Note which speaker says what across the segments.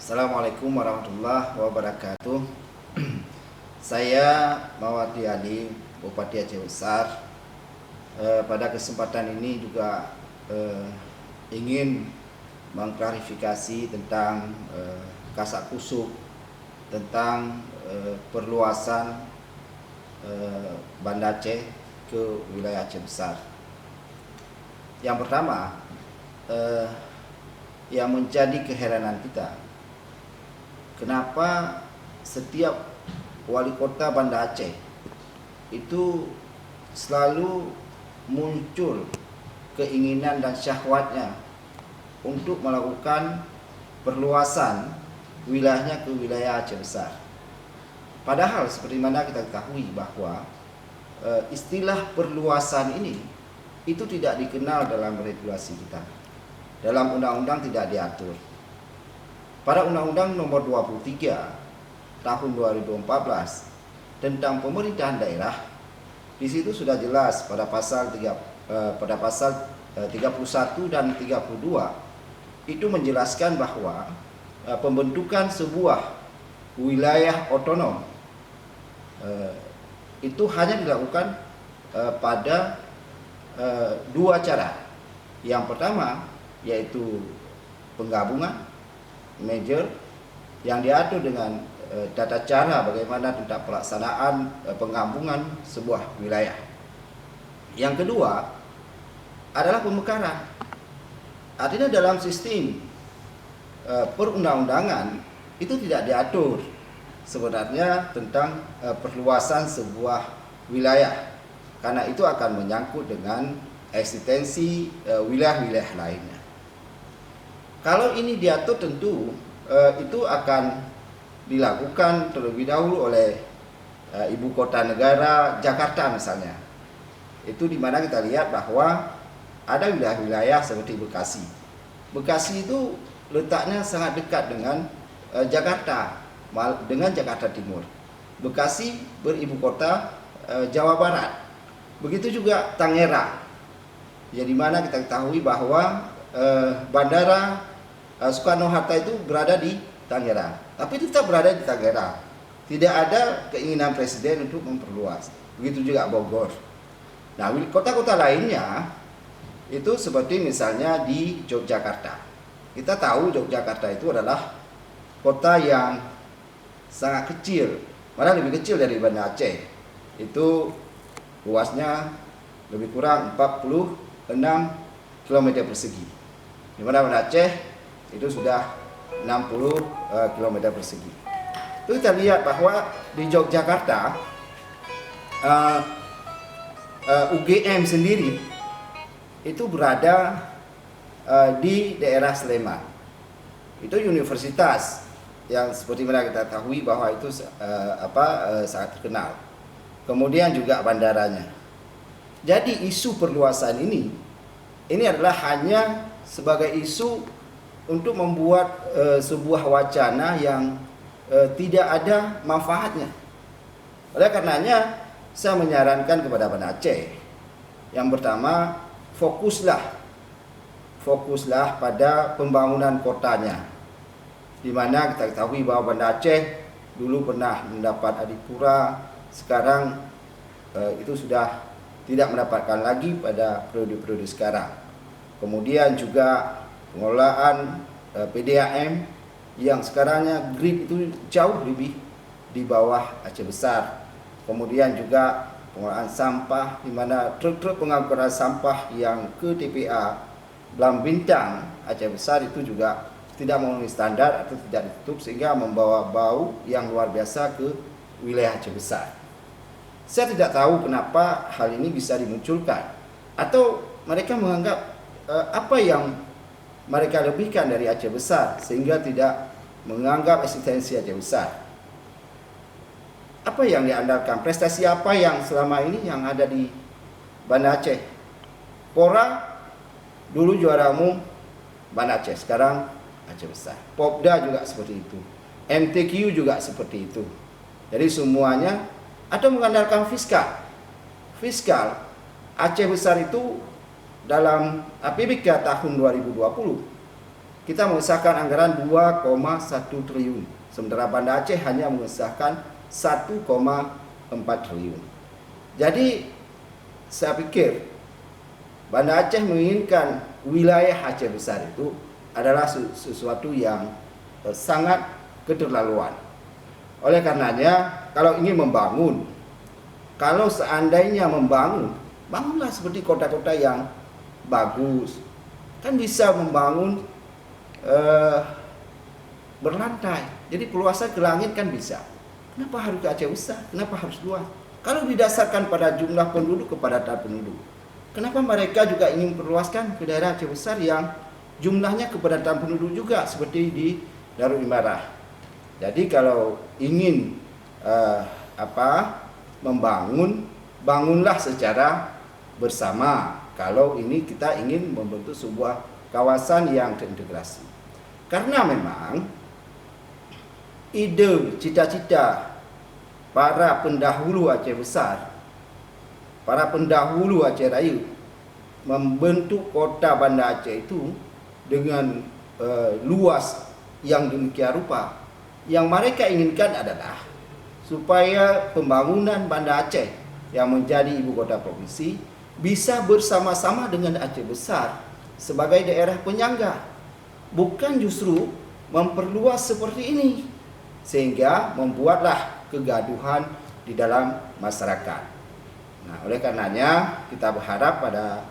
Speaker 1: Assalamualaikum warahmatullahi wabarakatuh. Saya Mawati Ali, Bupati Aceh Besar. Pada kesempatan ini juga ingin mengklarifikasi tentang kasak kusuk tentang perluasan Banda Aceh ke wilayah Aceh Besar. Yang pertama, yang menjadi keheranan kita, kenapa setiap wali kota Banda Aceh itu selalu muncul keinginan dan syahwatnya untuk melakukan perluasan wilayahnya ke wilayah Aceh Besar. Padahal seperti mana kita ketahui bahwa istilah perluasan ini itu tidak dikenal dalam regulasi kita. Dalam undang-undang tidak diatur. Pada Undang-Undang Nomor 23 Tahun 2014 tentang pemerintahan daerah, di situ sudah jelas pada pasal 31 dan 32 itu menjelaskan bahwa pembentukan sebuah wilayah otonom itu hanya dilakukan pada dua cara. Yang pertama yaitu penggabungan merger yang diatur dengan tata cara bagaimana tentang pelaksanaan penggabungan sebuah wilayah. Yang kedua adalah pemekaran. Artinya dalam sistem perundang-undangan itu tidak diatur sebenarnya tentang perluasan sebuah wilayah, karena itu akan menyangkut dengan eksistensi wilayah-wilayah lainnya. Kalau ini diatur tentu itu akan dilakukan terlebih dahulu oleh ibu kota negara Jakarta misalnya. Itu dimana kita lihat bahwa ada wilayah-wilayah seperti Bekasi. Bekasi itu letaknya sangat dekat dengan Jakarta, dengan Jakarta Timur. Bekasi beribu kota Jawa Barat. Begitu juga Tangerang. Jadi mana kita ketahui bahwa bandara Soekarno-Hatta itu berada di Tangerang, tapi tetap berada di Tangerang. Tidak ada keinginan presiden untuk memperluas. Begitu juga Bogor. Nah, kota-kota lainnya itu seperti misalnya di Yogyakarta. Kita tahu Yogyakarta itu adalah kota yang sangat kecil, malah lebih kecil dari Banda Aceh. Itu luasnya lebih kurang 46 km persegi. Di mana Banda Aceh itu sudah 60 km persegi. Itu kita lihat bahwa di Yogyakarta UGM sendiri itu berada di daerah Sleman. Itu universitas yang seperti mana kita ketahui bahwa itu sangat terkenal. Kemudian juga bandaranya. Jadi isu perluasan ini adalah hanya sebagai isu untuk membuat sebuah wacana yang tidak ada manfaatnya. Oleh karenanya saya menyarankan kepada Banda Aceh, yang pertama fokuslah pada pembangunan kotanya, di mana kita ketahui bahwa Banda Aceh dulu pernah mendapat adipura, sekarang itu sudah tidak mendapatkan lagi pada periode-periode sekarang. Kemudian juga pengelolaan PDAM yang sekarangnya grid itu jauh lebih di bawah Aceh Besar. Kemudian juga pengelolaan sampah, di mana truk-truk pengangkutan sampah yang ke TPA Belam Bintang Aceh Besar itu juga tidak memenuhi standar atau tidak ditutup, sehingga membawa bau yang luar biasa ke wilayah Aceh Besar. Saya tidak tahu kenapa hal ini bisa dimunculkan, atau mereka menganggap apa yang mereka lebihkan dari Aceh Besar sehingga tidak menganggap eksistensi Aceh Besar. Apa yang diandalkan? Prestasi apa yang selama ini yang ada di Banda Aceh? Pora dulu juara umum Banda Aceh, sekarang Aceh Besar. Popda juga seperti itu. MTQ juga seperti itu. Jadi semuanya atau mengandalkan fiskal. Fiskal Aceh Besar itu dalam APBK tahun 2020 kita mengesahkan anggaran 2,1 triliun. Sementara Banda Aceh hanya mengesahkan 1,4 triliun. Jadi saya pikir Banda Aceh menginginkan wilayah Aceh besar itu adalah sesuatu yang sangat keterlaluan. Oleh karenanya, kalau ingin membangun, kalau seandainya membangun, bangunlah seperti kota-kota yang bagus. Kan bisa membangun berlantai. Jadi perluasan ke langit kan bisa. Kenapa harus ke Aceh besar? Kenapa harus luas? Kalau didasarkan pada jumlah penduduk, kepadatan penduduk, kenapa mereka juga ingin perluaskan ke daerah Aceh besar yang jumlahnya kepadatan penduduk juga seperti di Darul Imarah? Jadi kalau ingin membangun, bangunlah secara bersama. Kalau ini kita ingin membentuk sebuah kawasan yang terintegrasi. Karena memang ide, cita-cita para pendahulu Aceh besar, para pendahulu Aceh Raya membentuk kota Banda Aceh itu dengan luas yang demikian rupa. Yang mereka inginkan adalah supaya pembangunan Banda Aceh yang menjadi ibu kota provinsi bisa bersama-sama dengan Aceh besar sebagai daerah penyangga. Bukan justru memperluas seperti ini, sehingga membuatlah kegaduhan di dalam masyarakat. Nah, oleh karenanya kita berharap pada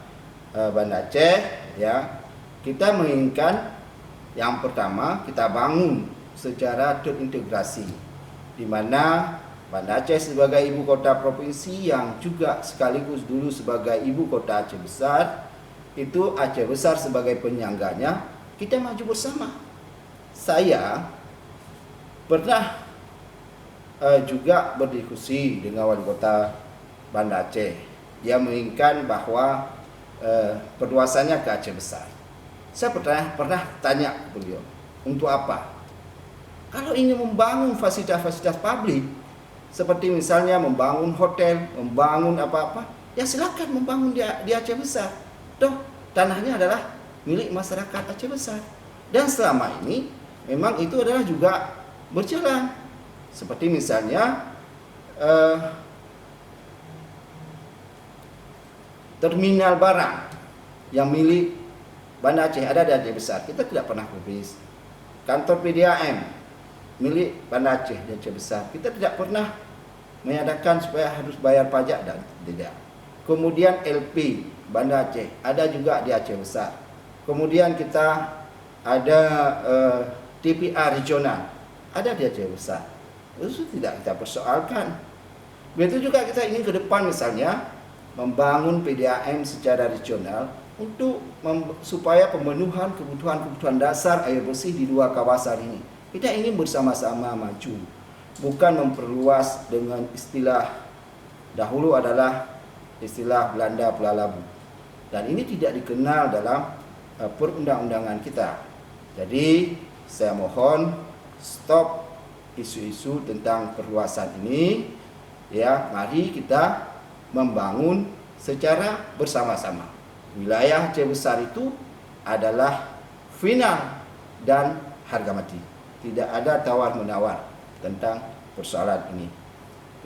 Speaker 1: Banda Aceh, ya, kita menginginkan yang pertama kita bangun secara terintegrasi, di mana Banda Aceh sebagai ibu kota provinsi yang juga sekaligus dulu sebagai ibu kota Aceh besar, itu Aceh besar sebagai penyangganya, kita maju bersama. Saya pernah juga berdiskusi dengan wali kota Banda Aceh. Dia menginginkan bahwa perluasannya ke Aceh besar. Saya pernah tanya ke beliau, untuk apa? Kalau ingin membangun fasilitas-fasilitas publik, seperti misalnya membangun hotel, membangun apa-apa, ya silakan membangun di Aceh besar. Toh tanahnya adalah milik masyarakat Aceh besar. Dan selama ini memang itu adalah juga berjalan. Seperti misalnya terminal barang yang milik Banda Aceh ada di Aceh besar, kita tidak pernah publis. Kantor PDAM milik Banda Aceh di Aceh besar, kita tidak pernah menyatakan supaya harus bayar pajak, dan tidak. Kemudian LP Banda Aceh ada juga di Aceh besar. Kemudian kita ada TPA regional ada di Aceh besar. Itu tidak kita persoalkan. Begitu juga kita ingin ke depan misalnya membangun PDAM secara regional untuk supaya pemenuhan kebutuhan dasar air bersih di dua kawasan ini. Kita ingin bersama-sama maju, bukan memperluas dengan istilah dahulu adalah istilah Belanda pelalabu. Dan ini tidak dikenal dalam perundang-undangan kita. Jadi saya mohon stop isu-isu tentang perluasan ini. Ya, mari kita membangun secara bersama-sama. Wilayah Aceh besar itu adalah final dan harga mati. Tidak ada tawar-menawar tentang persoalan ini.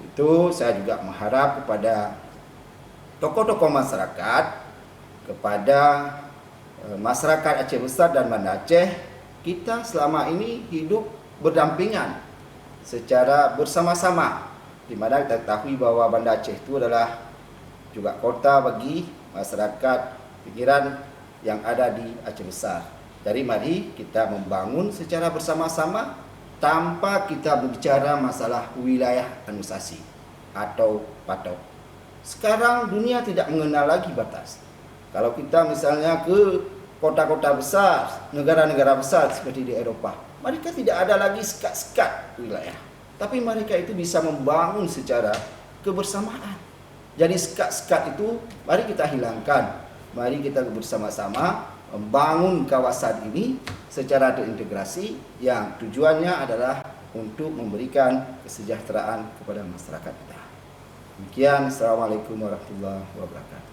Speaker 1: Itu saya juga mengharap kepada tokoh-tokoh masyarakat, kepada masyarakat Aceh besar dan Banda Aceh, kita selama ini hidup berdampingan secara bersama-sama, di mana kita ketahui bahwa Banda Aceh itu adalah juga kota bagi masyarakat pinggiran yang ada di Aceh besar. Jadi mari kita membangun secara bersama-sama tanpa kita berbicara masalah wilayah administrasi atau patok. Sekarang dunia tidak mengenal lagi batas. Kalau kita misalnya ke kota-kota besar, negara-negara besar seperti di Eropa, mereka tidak ada lagi sekat-sekat wilayah. Tapi mereka itu bisa membangun secara kebersamaan. Jadi sekat-sekat itu mari kita hilangkan. Mari kita bersama-sama membangun kawasan ini secara terintegrasi yang tujuannya adalah untuk memberikan kesejahteraan kepada masyarakat kita. Demikian, Assalamualaikum warahmatullahi wabarakatuh.